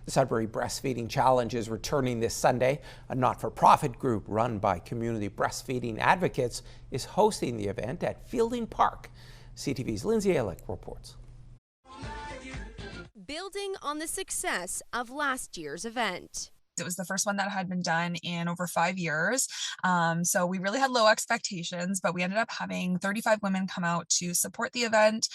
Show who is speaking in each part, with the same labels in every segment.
Speaker 1: The Sudbury Breastfeeding Challenge is returning this Sunday. A not-for-profit group run by community breastfeeding advocates is hosting the event at Fielding Park. CTV's Lyndsay Aelick reports.
Speaker 2: Building on the success of last year's event.
Speaker 3: It was the first one that had been done in over 5 years. So we really had low expectations, but we ended up having 35 women come out to support the event.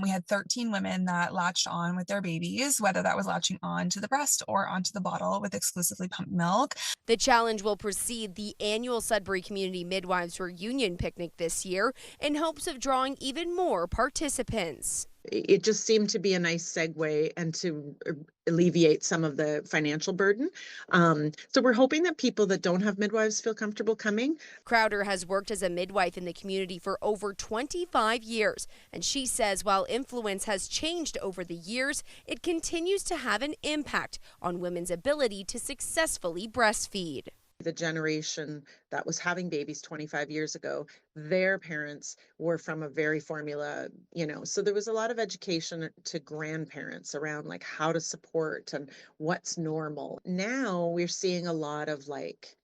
Speaker 3: We had 13 women that latched on with their babies, whether that was latching on to the breast or onto the bottle with exclusively pumped milk.
Speaker 2: The challenge will precede the annual Sudbury Community Midwives Reunion Picnic this year in hopes of drawing even more participants.
Speaker 4: It just seemed to be a nice segue and to alleviate some of the financial burden. So we're hoping that people that don't have midwives feel comfortable coming.
Speaker 2: Crowder has worked as a midwife in the community for over 25 years, and she says while influence has changed over the years, it continues to have an impact on women's ability to successfully breastfeed.
Speaker 4: The generation that was having babies 25 years ago, their parents were from a very formula, so there was a lot of education to grandparents around like how to support and what's normal. Now we're seeing a lot of like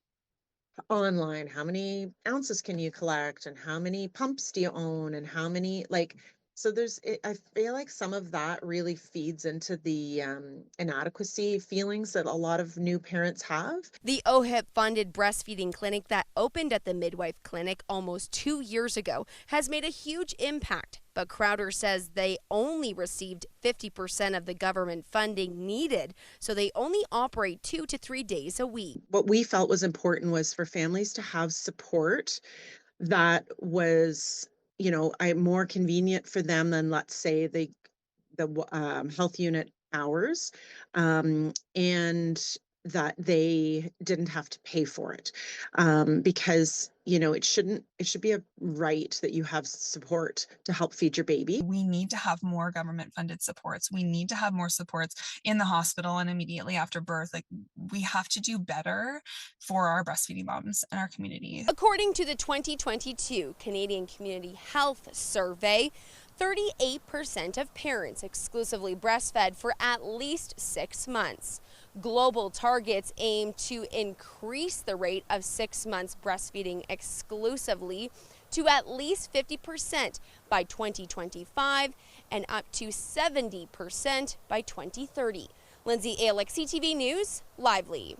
Speaker 4: online, how many ounces can you collect and how many pumps do you own and how many so I feel like some of that really feeds into the inadequacy feelings that a lot of new parents have.
Speaker 2: The OHIP-funded breastfeeding clinic that opened at the Midwife Clinic almost 2 years ago has made a huge impact. But Crowder says they only received 50% of the government funding needed, so they only operate 2 to 3 days a week.
Speaker 4: What we felt was important was for families to have support that was more convenient for them than, let's say, the health unit hours, and that they didn't have to pay for it, because it should be a right that you have support to help feed your baby.
Speaker 3: We need to have more government funded supports. We need to have more supports in the hospital and immediately after birth. We have to do better for our breastfeeding moms in our community.
Speaker 2: According to the 2022 Canadian Community Health Survey, 38% of parents exclusively breastfed for at least 6 months. Global targets aim to increase the rate of 6 months breastfeeding exclusively to at least 50% by 2025 and up to 70% by 2030. Lyndsay Aelick, CTV News, Lively.